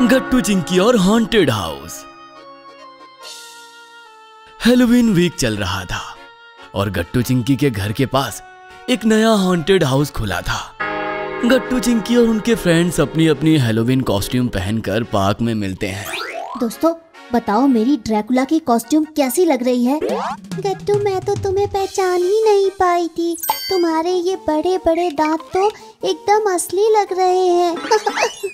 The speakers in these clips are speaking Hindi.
गट्टू चिंकी और हॉन्टेड हाउस। हैलोवीन वीक चल रहा था और गट्टू चिंकी के घर के पास एक नया हॉन्टेड हाउस खुला था। गट्टू चिंकी और उनके फ्रेंड्स अपनी अपनी हैलोवीन कॉस्ट्यूम पहनकर पार्क में मिलते हैं। दोस्तों बताओ मेरी ड्रैकुला की कॉस्ट्यूम कैसी लग रही है? गट्टू मैं तो तुम्हें पहचान ही नहीं पाई थी। तुम्हारे ये बड़े बड़े दांत तो एकदम असली लग रहे हैं।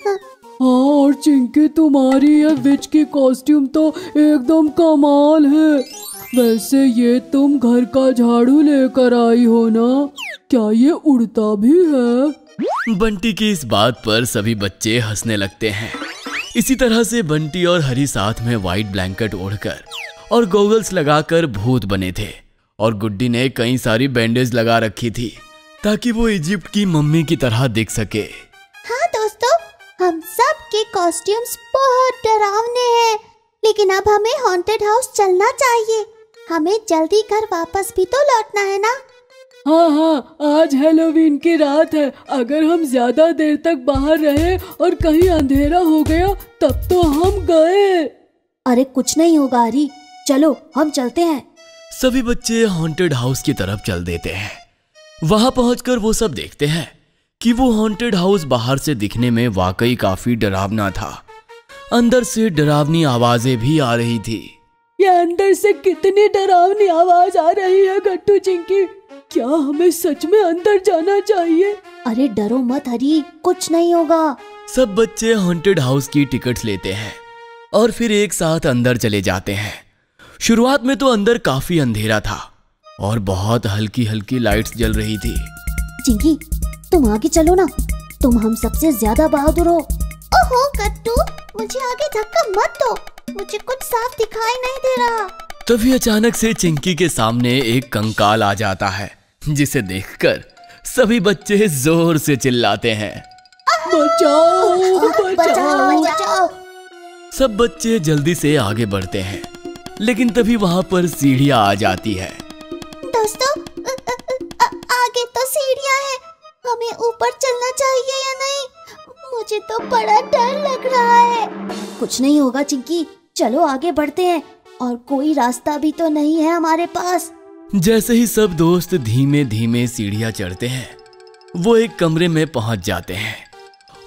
हाँ, और चिंकी तुम्हारी ये विच की कॉस्ट्यूम तो एकदम कमाल है। वैसे ये तुम घर का झाड़ू लेकर आई हो ना? क्या ये उड़ता भी है? बंटी की इस बात पर सभी बच्चे हंसने लगते हैं। इसी तरह से बंटी और हरी साथ में व्हाइट ब्लैंकेट ओढ़कर और गॉगल्स लगाकर भूत बने थे और गुड्डी ने कई सारी बैंडेज लगा रखी थी ताकि वो इजिप्ट की मम्मी की तरह दिख सके। हाँ दोस्तों, हम सब के कॉस्ट्यूम्स बहुत डरावने हैं, लेकिन अब हमें हॉन्टेड हाउस चलना चाहिए। हमें जल्दी घर वापस भी तो लौटना है ना? हाँ, आज हैलोवीन की रात है। अगर हम ज्यादा देर तक बाहर रहे और कहीं अंधेरा हो गया तब तो हम गए। अरे कुछ नहीं होगा हरी, चलो हम चलते हैं। सभी बच्चे हॉन्टेड हाउस की तरफ चल देते हैं। वहां पहुंचकर वो सब देखते हैं कि वो हॉन्टेड हाउस बाहर से दिखने में वाकई काफी डरावना था। अंदर से डरावनी आवाजें भी आ रही थी। ये अंदर से कितनी डरावनी आवाज आ रही है गट्टू चिंकी। क्या हमें सच में अंदर जाना चाहिए? अरे डरो मत हरी, कुछ नहीं होगा। सब बच्चे हॉन्टेड हाउस की टिकट्स लेते हैं और फिर एक साथ अंदर चले जाते हैं। शुरुआत में तो अंदर काफी अंधेरा था और बहुत हल्की हल्की लाइट्स जल रही थी। चिंकी तुम आगे चलो ना, तुम हम सबसे ज्यादा बहादुर हो। ओहो गट्टू, मुझे आगे धक्का मत दो, मुझे कुछ साफ दिखाई नहीं दे रहा। तभी अचानक से चिंकी के सामने एक कंकाल आ जाता है, जिसे देखकर सभी बच्चे जोर से चिल्लाते हैं, बचाओ, बचाओ, बचाओ। सब बच्चे जल्दी से आगे बढ़ते हैं, लेकिन तभी वहां पर सीढ़ियां आ जाती है। दोस्तों आगे तो सीढ़ियां हैं, हमें ऊपर चलना चाहिए या नहीं? मुझे तो बड़ा डर लग रहा है। कुछ नहीं होगा चिंकी, चलो आगे बढ़ते हैं, और कोई रास्ता भी तो नहीं है हमारे पास। जैसे ही सब दोस्त धीमे धीमे सीढ़ियां चढ़ते हैं, वो एक कमरे में पहुंच जाते हैं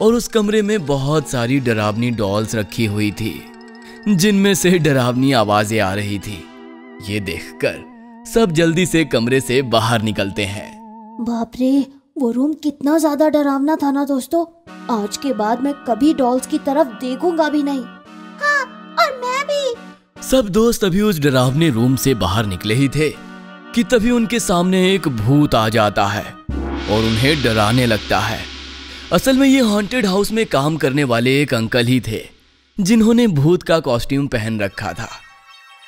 और उस कमरे में बहुत सारी डरावनी डॉल्स रखी हुई थी, जिनमें से डरावनी आवाजें आ रही थी। ये देखकर सब जल्दी से कमरे से बाहर निकलते हैं। बाप रे, वो रूम कितना ज्यादा डरावना था ना दोस्तों। आज के बाद मैं कभी डॉल्स की तरफ देखूंगा भी नहीं। हाँ, और मैं भी। सब दोस्त अभी उस डरावने रूम से बाहर निकले ही थे कि तभी उनके सामने एक भूत आ जाता है और उन्हें डराने लगता है। असल में ये हॉन्टेड हाउस में काम करने वाले एक अंकल ही थे, जिन्होंने भूत का कॉस्ट्यूम पहन रखा था,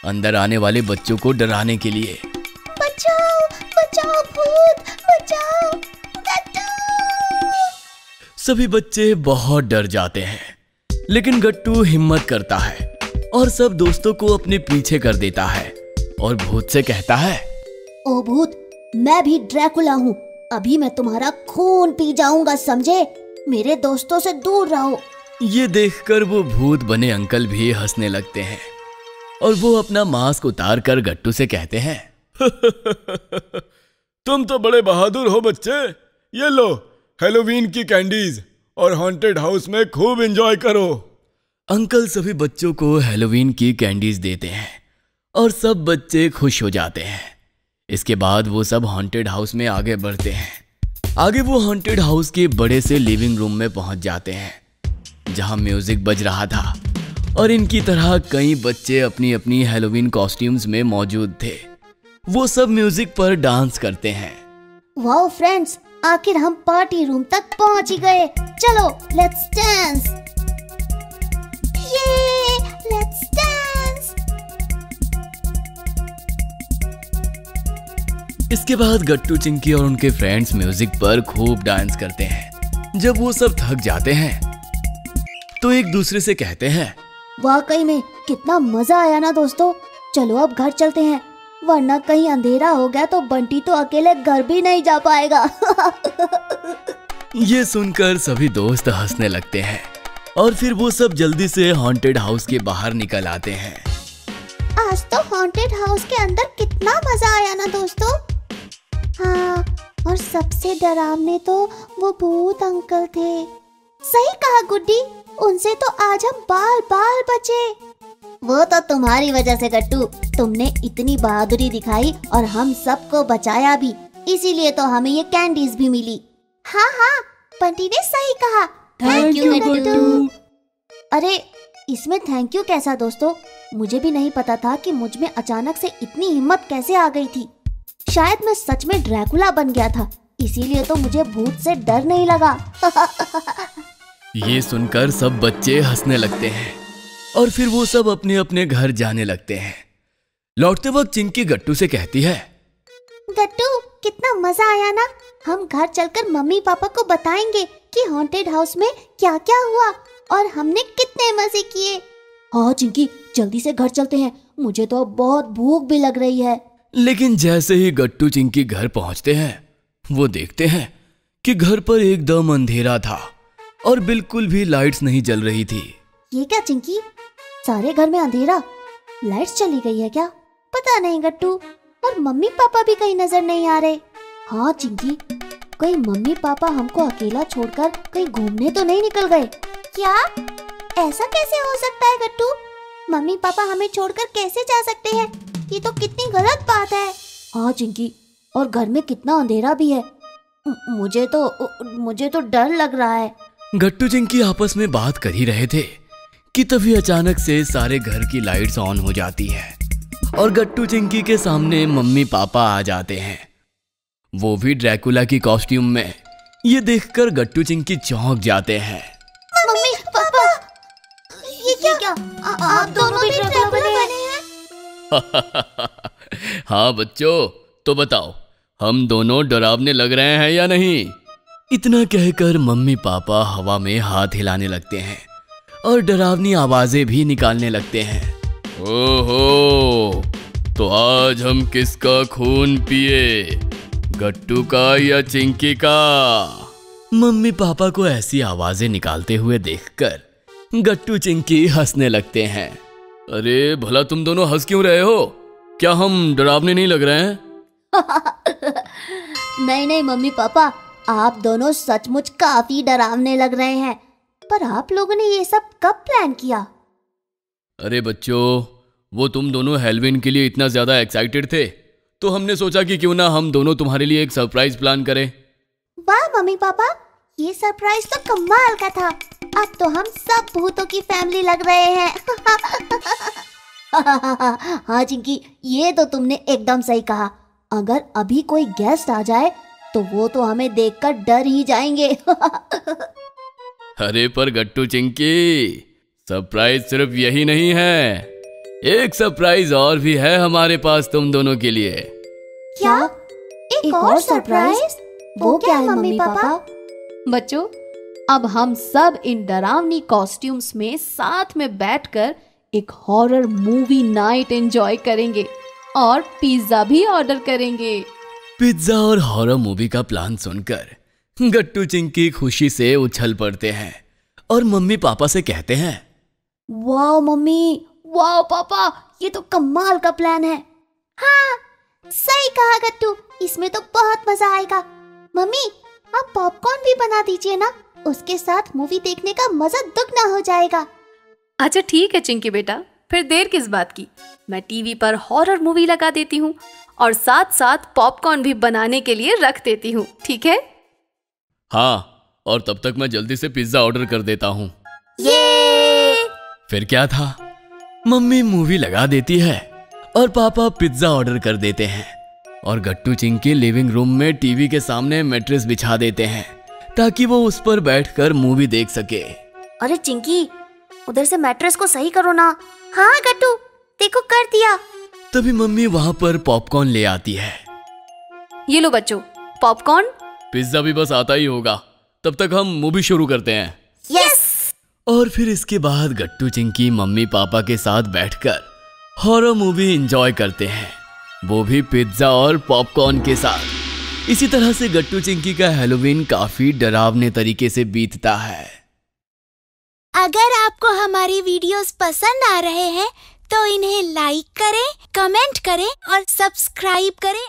अंदर आने वाले बच्चों को डराने के लिए। बचाओ, बचाओ भूत, बचाओ गट्टू। सभी बच्चे बहुत डर जाते हैं, लेकिन गट्टू हिम्मत करता है और सब दोस्तों को अपने पीछे कर देता है और भूत से कहता है, ओ भूत, मैं भी ड्रैकुला हूँ, अभी मैं तुम्हारा खून पी जाऊंगा, समझे? मेरे दोस्तों से दूर रहो। ये देखकर वो भूत बने अंकल भी हंसने लगते हैं और वो अपना मास्क उतार कर गट्टू से कहते हैं, तुम तो बड़े बहादुर हो बच्चे, ये लो हैलोवीन की कैंडीज और हॉन्टेड हाउस में खूब एंजॉय करो। अंकल सभी बच्चों को हैलोवीन की कैंडीज देते हैं और सब बच्चे खुश हो जाते हैं। इसके बाद वो सब हॉन्टेड हाउस में आगे बढ़ते हैं। आगे वो हॉन्टेड हाउस के बड़े से लिविंग रूम में पहुंच जाते हैं, जहां म्यूजिक बज रहा था और इनकी तरह कई बच्चे अपनी अपनी हैलोवीन कॉस्ट्यूम्स में मौजूद थे। वो सब म्यूजिक पर डांस करते हैं। वाओ फ्रेंड्स, आखिर हम पार्टी रूम तक पहुंच ही गए। चलो लेट्स डांस। ये लेट्स डांस। इसके बाद गट्टू चिंकी और उनके फ्रेंड्स म्यूजिक पर खूब डांस करते हैं। जब वो सब थक जाते हैं तो एक दूसरे से कहते हैं, वाकई में कितना मजा आया ना दोस्तों। चलो अब घर चलते हैं, वरना कहीं अंधेरा हो गया तो बंटी तो अकेले घर भी नहीं जा पाएगा। ये सुनकर सभी दोस्त हंसने लगते हैं और फिर वो सब जल्दी से हॉन्टेड हाउस के बाहर निकल आते हैं। आज तो हॉन्टेड हाउस के अंदर कितना मजा आया ना दोस्तों। हाँ, और सबसे डरावने तो वो भूत अंकल थे। सही कहा गुड्डी, उनसे तो आज हम बाल बाल बचे। वो तो तुम्हारी वजह से गट्टू, तुमने इतनी बहादुरी दिखाई और हम सबको बचाया भी, इसीलिए तो हमें ये कैंडीज भी मिली। हाँ हाँ, बंटी ने सही कहा। थैंक यू गट्टू। अरे इसमें थैंक यू कैसा दोस्तों, मुझे भी नहीं पता था कि मुझ में अचानक से इतनी हिम्मत कैसे आ गई थी। शायद मैं सच में ड्रैकुला बन गया था, इसीलिए तो मुझे भूत से डर नहीं लगा। ये सुनकर सब बच्चे हंसने लगते हैं और फिर वो सब अपने अपने घर जाने लगते हैं। लौटते वक्त चिंकी गट्टू से कहती है, गट्टू कितना मजा आया ना। हम घर चलकर मम्मी पापा को बताएंगे कि हॉन्टेड हाउस में क्या क्या हुआ और हमने कितने मजे किए। हाँ चिंकी, जल्दी से घर चलते हैं, मुझे तो अब बहुत भूख भी लग रही है। लेकिन जैसे ही गट्टू चिंकी घर पहुंचते हैं वो देखते हैं कि घर पर एकदम अंधेरा था और बिल्कुल भी लाइट्स नहीं जल रही थी। ये क्या चिंकी, सारे घर में अंधेरा, लाइट्स चली गई है क्या? पता नहीं गट्टू, और मम्मी पापा भी कहीं नजर नहीं आ रहे। हाँ चिंकी, कहीं मम्मी पापा हमको अकेला छोड़कर कहीं घूमने तो नहीं निकल गए क्या? ऐसा कैसे हो सकता है गट्टू? मम्मी पापा हमें छोड़कर कैसे जा सकते हैं? ये तो कितनी गलत बात है। हाँ चिंकी, और घर में कितना अंधेरा भी है। मुझे तो डर लग रहा है। गट्टू चिंकी आपस में बात कर ही रहे थे कि तभी अचानक से सारे घर की लाइट्स ऑन हो जाती है और गट्टू चिंकी के सामने मम्मी पापा आ जाते हैं, वो भी ड्रैकुला की कॉस्ट्यूम में। ये देखकर गट्टू चिंकी चौंक जाते हैं। मम्मी पापा, ये क्या? आप दोनों भी ड्रैकुला बने हैं? हाँ बच्चों, तो बताओ हम दोनों डरावने लग रहे हैं या नहीं? इतना कहकर मम्मी पापा हवा में हाथ हिलाने लगते हैं और डरावनी आवाजें भी निकालने लगते हैं। ओहो, तो आज हम किसका खून पिए, गट्टू का या चिंकी का? मम्मी पापा को ऐसी आवाजें निकालते हुए देखकर गट्टू चिंकी हंसने लगते हैं। अरे भला तुम दोनों हंस क्यों रहे हो? क्या हम डरावने नहीं लग रहे हैं? नहीं मम्मी पापा, आप दोनों सचमुच काफी डरावने लग रहे हैं। पर आप लोगों ने ये सब कब प्लान किया? अरे बच्चों, वो तुम दोनों हैलोवीन के लिए इतना ज्यादा एक्साइटेड थे तो हमने सोचा कि क्यों ना हम दोनों तुम्हारे लिए एक सरप्राइज प्लान करें। वाह मम्मी पापा, ये सरप्राइज तो कमाल का था। अब तो हम सब भूतों की फैमिली लग रहे हैं। हाँ चिंकी, ये तो तुमने एकदम सही कहा। अगर अभी कोई गेस्ट आ जाए तो वो तो हमें देखकर डर ही जाएंगे। अरे पर गट्टू चिंकी, सरप्राइज सिर्फ यही नहीं है, एक सरप्राइज और भी है हमारे पास तुम दोनों के लिए। क्या? एक और सरप्राइज? वो क्या है मम्मी पापा? बच्चों, अब हम सब इन डरावनी कॉस्ट्यूम्स में साथ में बैठकर एक हॉरर मूवी नाइट एंजॉय करेंगे और पिज्जा भी ऑर्डर करेंगे। पिज्जा और हॉरर मूवी का प्लान सुनकर गट्टू चिंकी खुशी से उछल पड़ते हैं और मम्मी पापा से कहते हैं, वाह मम्मी, वाह पापा, ये तो कमाल का प्लान है। हाँ सही कहा गट्टू, इसमें तो बहुत मजा आएगा। मम्मी, आप पॉपकॉर्न भी बना दीजिए ना, उसके साथ मूवी देखने का मजा दुगना हो जाएगा। अच्छा ठीक है चिंकी बेटा, फिर देर किस बात की, मैं टीवी पर हॉरर मूवी लगा देती हूँ और साथ साथ पॉपकॉर्न भी बनाने के लिए रख देती हूँ, ठीक है? हाँ, और तब तक मैं जल्दी से पिज्जा ऑर्डर कर देता हूँ। ये फिर क्या था, मम्मी मूवी लगा देती है और पापा पिज्जा ऑर्डर कर देते हैं और गट्टू चिंकी लिविंग रूम में टीवी के सामने मैट्रेस बिछा देते हैं ताकि वो उस पर बैठकर मूवी देख सके। अरे चिंकी, उधर से मैट्रेस को सही करो ना। हाँ गट्टू, देखो कर दिया। तभी मम्मी वहाँ पर पॉपकॉर्न ले आती है। ये लो बच्चों, पॉपकॉर्न। पिज्जा भी बस आता ही होगा, तब तक हम मूवी शुरू करते हैं। यस। और फिर इसके बाद गट्टू चिंकी मम्मी पापा के साथ बैठकर हॉरर मूवी एंजॉय करते हैं, वो भी पिज्जा और पॉपकॉर्न के साथ। इसी तरह से गट्टू चिंकी का हैलोवीन काफी डरावने तरीके से बीतता है। अगर आपको हमारी वीडियोस पसंद आ रहे हैं तो इन्हें लाइक करें, कमेंट करें और सब्सक्राइब करें